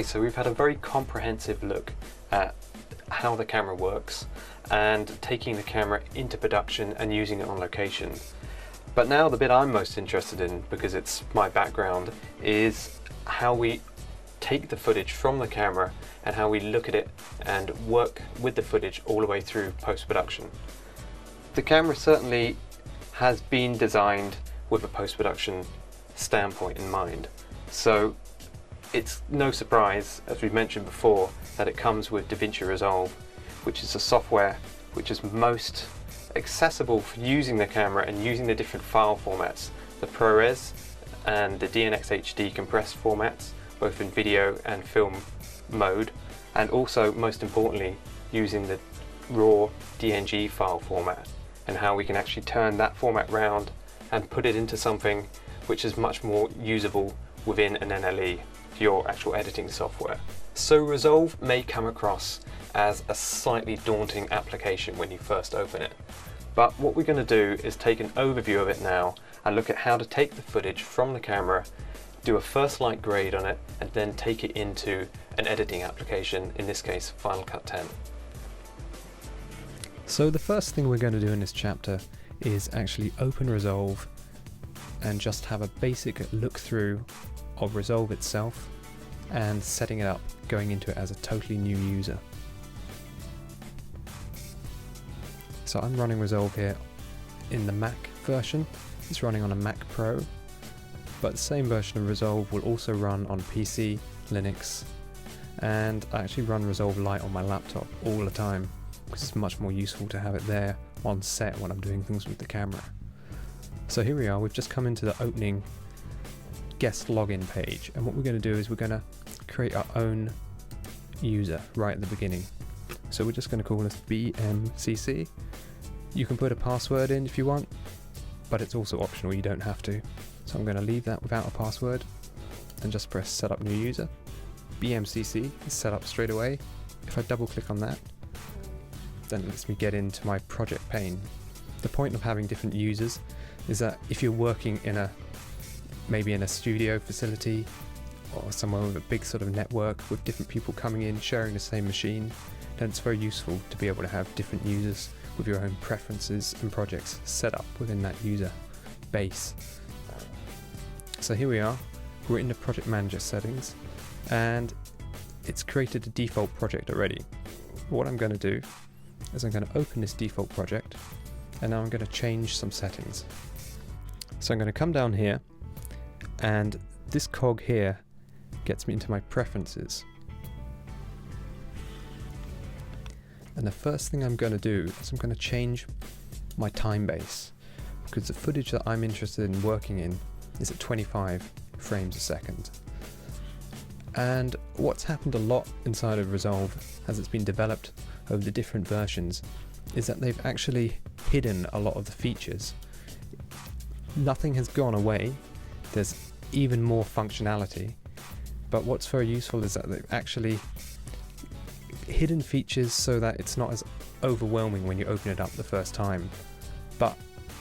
Okay, so we've had a very comprehensive look at how the camera works and taking the camera into production and using it on location. But now the bit I'm most interested in, because it's my background, is how we take the footage from the camera and how we look at it and work with the footage all the way through post-production. The camera certainly has been designed with a post-production standpoint in mind. So it's no surprise, as we've mentioned before, that it comes with DaVinci Resolve, which is a software which is most accessible for using the camera and using the different file formats, the ProRes and the DNx HD compressed formats, both in video and film mode, and also, most importantly, using the raw DNG file format and how we can actually turn that format round and put it into something which is much more usable within an NLE, your actual editing software. So Resolve may come across as a slightly daunting application when you first open it, but what we're going to do is take an overview of it now and look at how to take the footage from the camera, do a first light grade on it, and then take it into an editing application, in this case Final Cut 10. So the first thing we're going to do in this chapter is actually open Resolve and just have a basic look through of Resolve itself and setting it up, going into it as a totally new user. So I'm running Resolve here in the Mac version. It's running on a Mac Pro, but the same version of Resolve will also run on PC, Linux, and I actually run Resolve Lite on my laptop all the time because it's much more useful to have it there on set when I'm doing things with the camera. So here we are, we've just come into the opening guest login page, and what we're going to do is we're going to create our own user right at the beginning. So we're just going to call this BMCC. You can put a password in if you want, but it's also optional, you don't have to. So I'm going to leave that without a password and just press set up new user. BMCC is set up straight away. If I double click on that, then it lets me get into my project pane. The point of having different users is that if you're working in maybe in a studio facility or somewhere with a big sort of network with different people coming in sharing the same machine, then it's very useful to be able to have different users with your own preferences and projects set up within that user base. So here we are, we're in the project manager settings, and it's created a default project already. What I'm going to do is I'm going to open this default project, and now I'm going to change some settings. So I'm going to come down here, and this cog here gets me into my preferences. And the first thing I'm going to do is I'm going to change my time base, because the footage that I'm interested in working in is at 25 frames a second. And what's happened a lot inside of Resolve as it's been developed over the different versions is that they've actually hidden a lot of the features. Nothing has gone away, there's even more functionality, but what's very useful is that they've actually hidden features so that it's not as overwhelming when you open it up the first time. But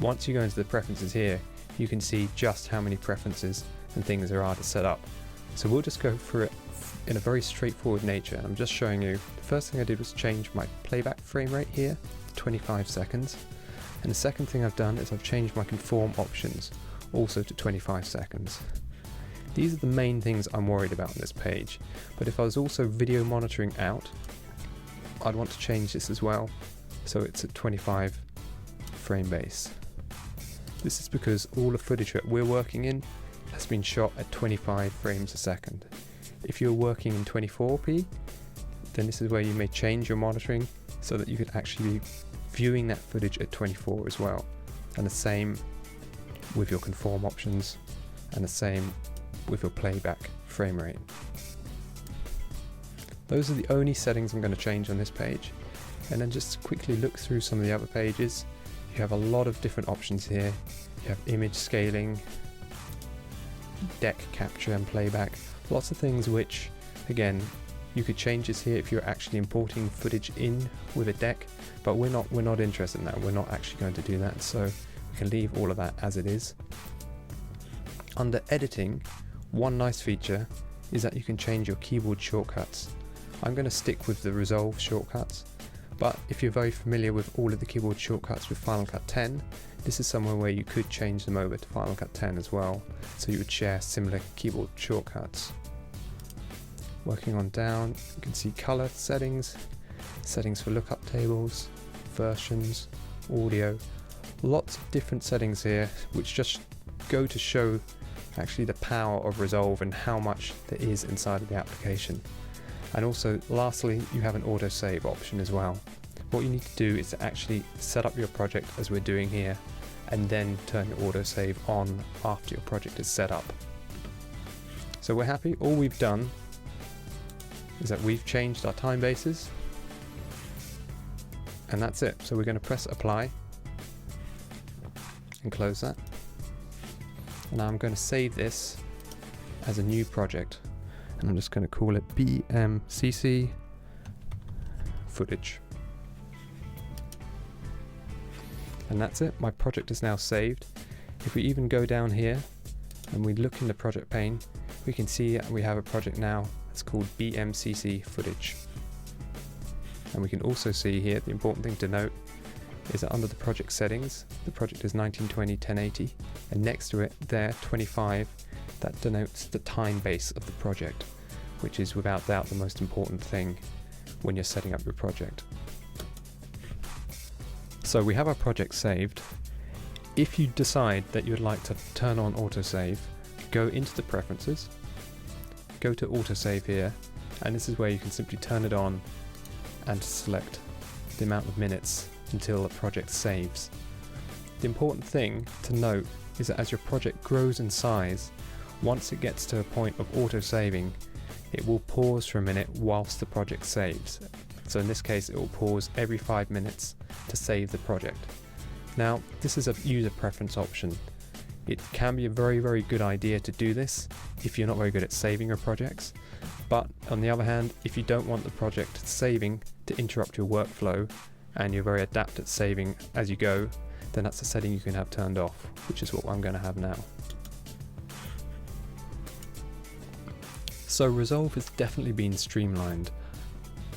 once you go into the preferences here, you can see just how many preferences and things there are to set up. So we'll just go through it in a very straightforward nature. I'm just showing you, the first thing I did was change my playback frame rate here to 25 seconds. And the second thing I've done is I've changed my conform options also to 25 seconds. These are the main things I'm worried about on this page, but if I was also video monitoring out, I'd want to change this as well, so it's at 25 frame base. This is because all the footage that we're working in has been shot at 25 frames a second. If you're working in 24p, then this is where you may change your monitoring so that you can actually be viewing that footage at 24 as well. And the same with your conform options, and the same with your playback frame rate. Those are the only settings I'm going to change on this page. And then just quickly look through some of the other pages. You have a lot of different options here. You have image scaling, deck capture and playback, lots of things which, again, you could change this here if you're actually importing footage in with a deck, but we're not interested in that. We're not actually going to do that, so we can leave all of that as it is. Under editing, one nice feature is that you can change your keyboard shortcuts. I'm going to stick with the Resolve shortcuts, but if you're very familiar with all of the keyboard shortcuts with Final Cut 10, this is somewhere where you could change them over to Final Cut 10 as well, so you would share similar keyboard shortcuts. Working on down, you can see color settings, settings for lookup tables, versions, audio, lots of different settings here which just go to show actually the power of Resolve and how much there is inside of the application. And also lastly, you have an autosave option as well. What you need to do is to actually set up your project as we're doing here, and then turn your autosave on after your project is set up. So we're happy. All we've done is that we've changed our time bases, and that's it. So we're going to press apply and close that. And now I'm going to save this as a new project, and I'm just going to call it BMCC footage. And that's it, my project is now saved. If we even go down here and we look in the project pane, we can see we have a project now that's called BMCC footage. And we can also see here, the important thing to note is that under the project settings, the project is 1920-1080, and next to it there, 25, that denotes the time base of the project, which is without doubt the most important thing when you're setting up your project. So we have our project saved. If you decide that you'd like to turn on autosave, go into the preferences, go to autosave here, and this is where you can simply turn it on and select the amount of minutes until the project saves. The important thing to note is that as your project grows in size, once it gets to a point of auto-saving, it will pause for a minute whilst the project saves. So in this case, it will pause every 5 minutes to save the project. Now, this is a user preference option. It can be a very, very good idea to do this if you're not very good at saving your projects. But on the other hand, if you don't want the project saving to interrupt your workflow and you're very adept at saving as you go, then that's a setting you can have turned off, which is what I'm going to have now. So Resolve has definitely been streamlined,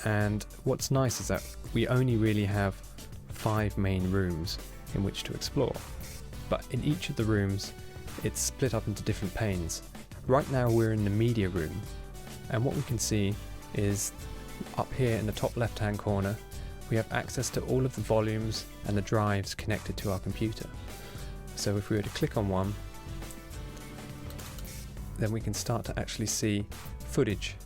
and what's nice is that we only really have 5 main rooms in which to explore, but in each of the rooms it's split up into different panes. Right now we're in the media room, and what we can see is up here in the top left hand corner we have access to all of the volumes and the drives connected to our computer. So if we were to click on one, then we can start to actually see footage.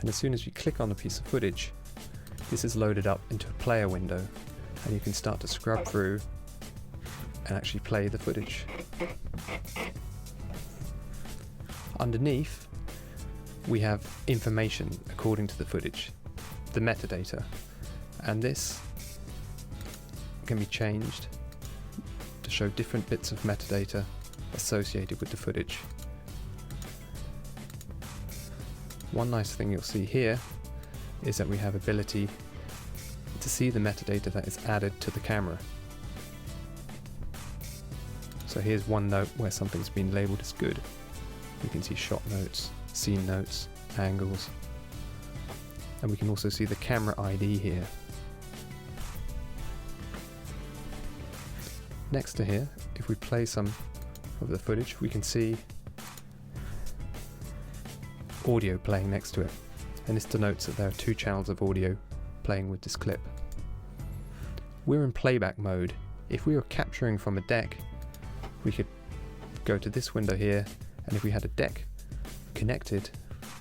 And as soon as we click on a piece of footage, this is loaded up into a player window, and you can start to scrub through and actually play the footage. Underneath, we have information according to the footage, the metadata, and this can be changed to show different bits of metadata associated with the footage. One nice thing you'll see here is that we have ability to see the metadata that is added to the camera. So here's one note where something's been labelled as good. We can see shot notes, scene notes, angles, and we can also see the camera ID here. Next to here, if we play some of the footage, we can see audio playing next to it, and this denotes that there are 2 channels of audio playing with this clip. We're in playback mode. If we were capturing from a deck, we could go to this window here, and if we had a deck connected,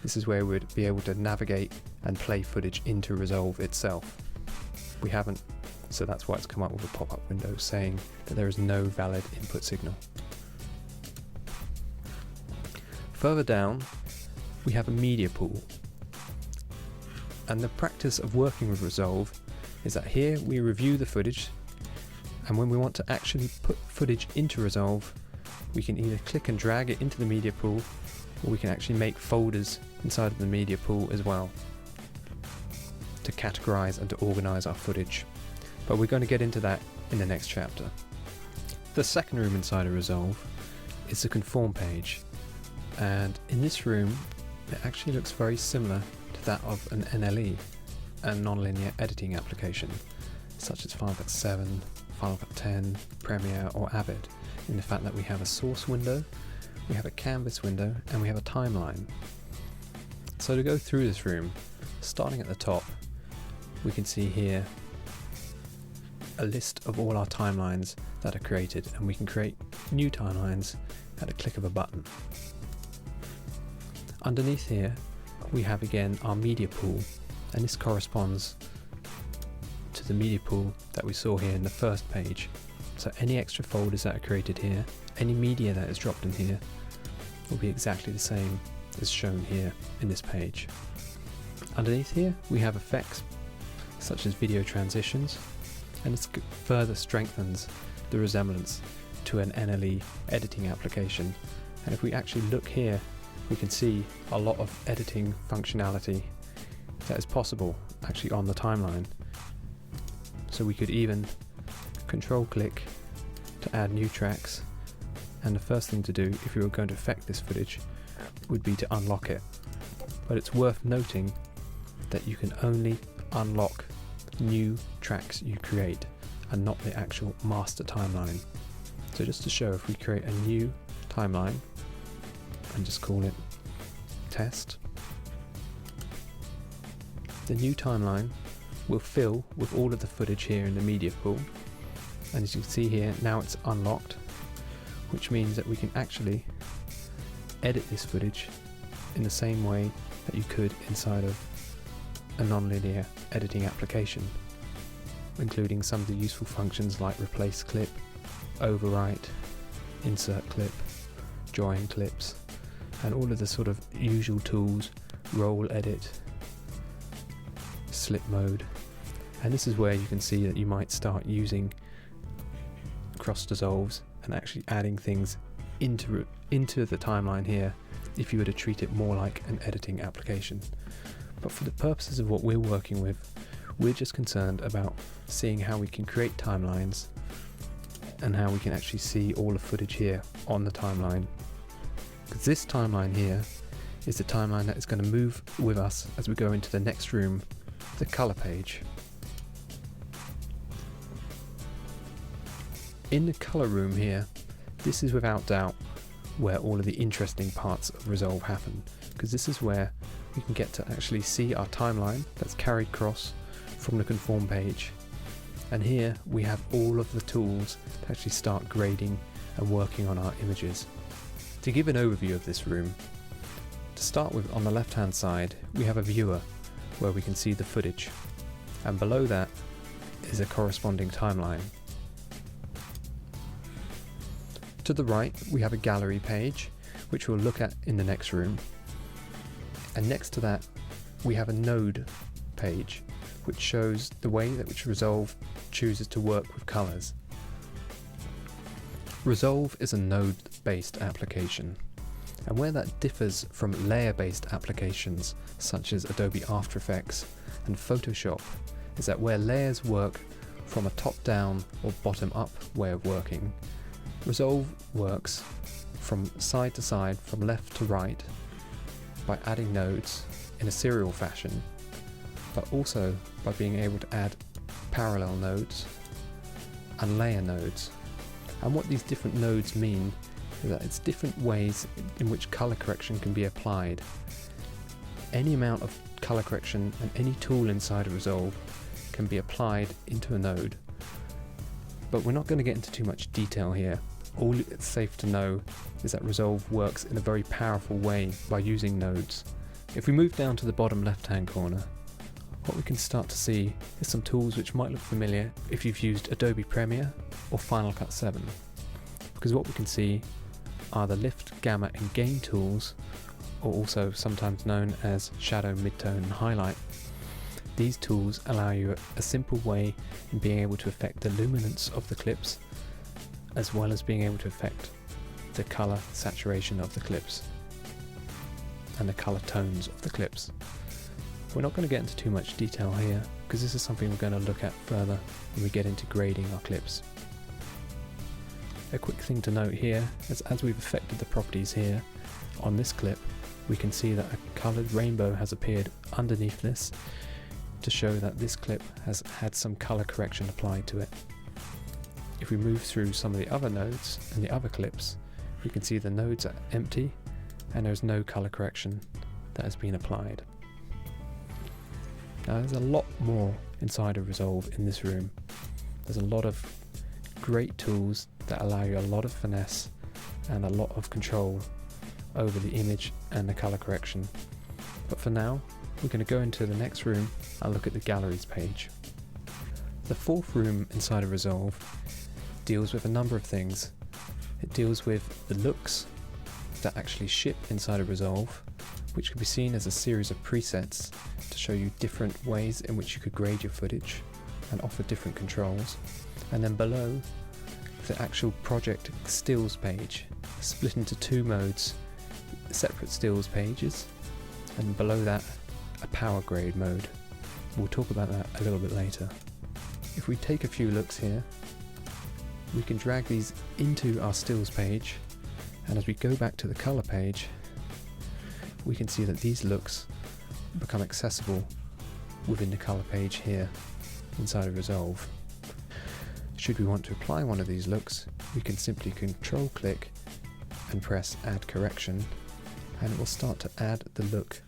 this is where we'd be able to navigate and play footage into Resolve itself. We haven't, so that's why it's come up with a pop-up window saying that there is no valid input signal. Further down, we have a media pool, and the practice of working with Resolve is that here we review the footage, and when we want to actually put footage into Resolve, we can either click and drag it into the media pool, or we can actually make folders inside of the media pool as well to categorize and to organize our footage. But we're going to get into that in the next chapter. The second room inside of Resolve is the conform page. And in this room, it actually looks very similar to that of an NLE, a nonlinear editing application, such as Final Cut 7, Final Cut 10, Premiere or Avid, in the fact that we have a source window, we have a canvas window, and we have a timeline. So to go through this room, starting at the top, we can see here a list of all our timelines that are created, and we can create new timelines at a click of a button. Underneath here, we have again our media pool, and this corresponds to the media pool that we saw here in the first page. So any extra folders that are created here, any media that is dropped in here, will be exactly the same as shown here in this page. Underneath here, we have effects such as video transitions, and this further strengthens the resemblance to an NLE editing application. And if we actually look here, we can see a lot of editing functionality that is possible actually on the timeline. So we could even control click to add new tracks, and the first thing to do if you were going to affect this footage would be to unlock it. But it's worth noting that you can only unlock new tracks you create and not the actual master timeline. So just to show, if we create a new timeline and just call it test, the new timeline will fill with all of the footage here in the media pool, and as you can see here, now it's unlocked, which means that we can actually edit this footage in the same way that you could inside of a non-linear editing application, including some of the useful functions like replace clip, overwrite, insert clip, join clips, and all of the sort of usual tools, roll edit, slip mode. And this is where you can see that you might start using cross dissolves and actually adding things into the timeline here if you were to treat it more like an editing application. But for the purposes of what we're working with, we're just concerned about seeing how we can create timelines and how we can actually see all the footage here on the timeline. Because this timeline here is the timeline that is going to move with us as we go into the next room, the color page. In the color room here, this is without doubt where all of the interesting parts of Resolve happen, because this is where we can get to actually see our timeline that's carried across from the conform page. And here we have all of the tools to actually start grading and working on our images. To give an overview of this room, to start with, on the left hand side we have a viewer where we can see the footage, and below that is a corresponding timeline. To the right we have a gallery page, which we'll look at in the next room, and next to that we have a node page, which shows the way that which Resolve chooses to work with colours. Resolve is a node-based application, and where that differs from layer-based applications such as Adobe After Effects and Photoshop is that where layers work from a top-down or bottom-up way of working, Resolve works from side to side, from left to right, by adding nodes in a serial fashion, but also by being able to add parallel nodes and layer nodes. And what these different nodes mean is that it's different ways in which color correction can be applied. Any amount of color correction and any tool inside of Resolve can be applied into a node. But we're not going to get into too much detail here. All it's safe to know is that Resolve works in a very powerful way by using nodes. If we move down to the bottom left hand corner, what we can start to see is some tools which might look familiar if you've used Adobe Premiere or Final Cut 7. Because what we can see are the lift, gamma and gain tools, or also sometimes known as shadow, midtone and highlight. These tools allow you a simple way in being able to affect the luminance of the clips, as well as being able to affect the color saturation of the clips and the color tones of the clips. We're not going to get into too much detail here because this is something we're going to look at further when we get into grading our clips. A quick thing to note here is as we've affected the properties here, On this clip, we can see that a coloured rainbow has appeared underneath this to show that this clip has had some colour correction applied to it. If we move through some of the other nodes and the other clips, we can see the nodes are empty and there's no colour correction that has been applied. Now there's a lot more inside of Resolve in this room. There's a lot of great tools that allow you a lot of finesse and a lot of control over the image and the colour correction. But for now, we're going to go into the next room and look at the galleries page. The fourth room inside of Resolve deals with a number of things. It deals with the looks that actually ship inside of Resolve, which can be seen as a series of presets to show you different ways in which you could grade your footage and offer different controls. And then below, the actual project stills page, split into two modes, separate stills pages, and below that a power grade mode. We'll talk about that a little bit later. If we take a few looks here, we can drag these into our stills page, and as we go back to the color page, we can see that these looks become accessible within the color page here inside of Resolve. Should we want to apply one of these looks, we can simply control click and press add correction, and it will start to add the look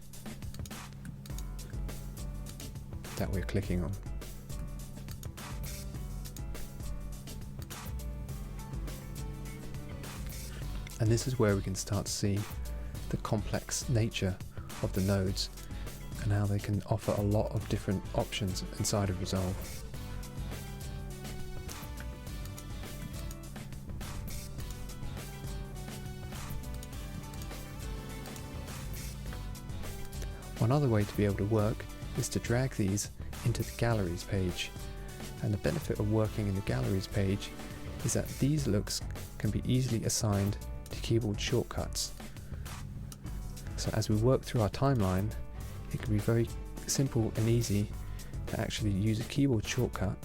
that we're clicking on. And this is where we can start to see the complex nature of the nodes and how they can offer a lot of different options inside of Resolve. One other way to be able to work is to drag these into the galleries page, and the benefit of working in the galleries page is that these looks can be easily assigned to keyboard shortcuts. So as we work through our timeline, it can be very simple and easy to actually use a keyboard shortcut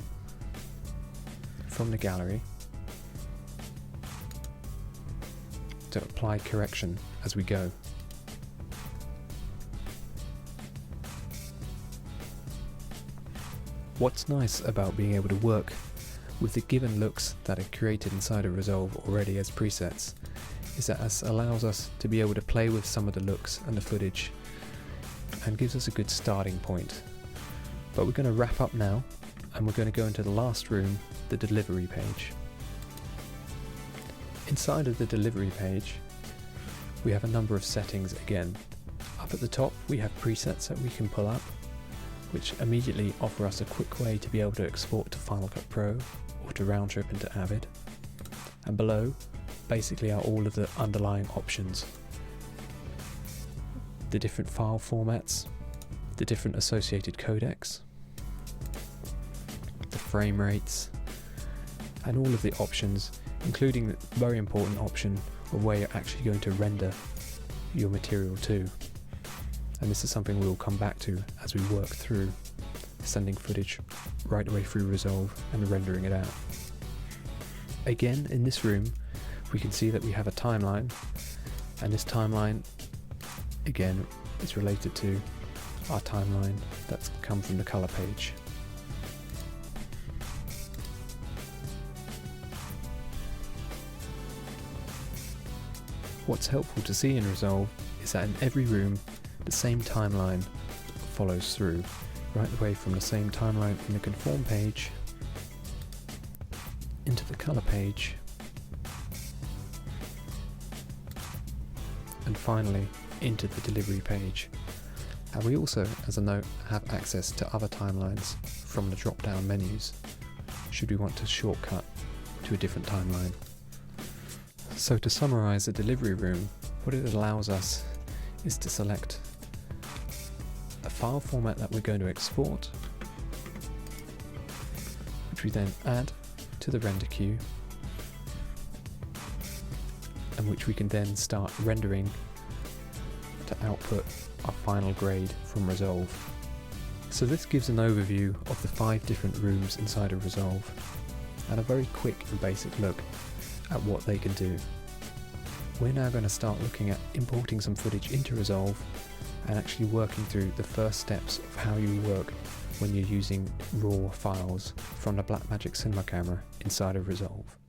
from the gallery to apply correction as we go. What's nice about being able to work with the given looks that are created inside of Resolve already as presets is that it allows us to be able to play with some of the looks and the footage and gives us a good starting point. But we're going to wrap up now and we're going to go into the last room, the delivery page. Inside of the delivery page we have a number of settings again. Up at the top we have presets that we can pull up, which immediately offer us a quick way to be able to export to Final Cut Pro or to round trip into Avid. And below basically are all of the underlying options. The different file formats, the different associated codecs, the frame rates, and all of the options, including the very important option of where you're actually going to render your material to. And this is something we will come back to as we work through sending footage right away through Resolve and rendering it out. Again, in this room we can see that we have a timeline, and this timeline again is related to our timeline that's come from the color page. What's helpful to see in Resolve is that in every room the same timeline follows through, right the way from the same timeline in the conform page into the color page, and finally into the delivery page. And we also, as a note, have access to other timelines from the drop down menus should we want to shortcut to a different timeline. So to summarize the delivery room, what it allows us is to select a file format that we're going to export, which we then add to the render queue, and which we can then start rendering to output our final grade from Resolve. So this gives an overview of the 5 different rooms inside of Resolve, and a very quick and basic look at what they can do. we're now going to start looking at importing some footage into Resolve and actually working through the first steps of how you work when you're using raw files from the BlackMagic cinema camera inside of Resolve.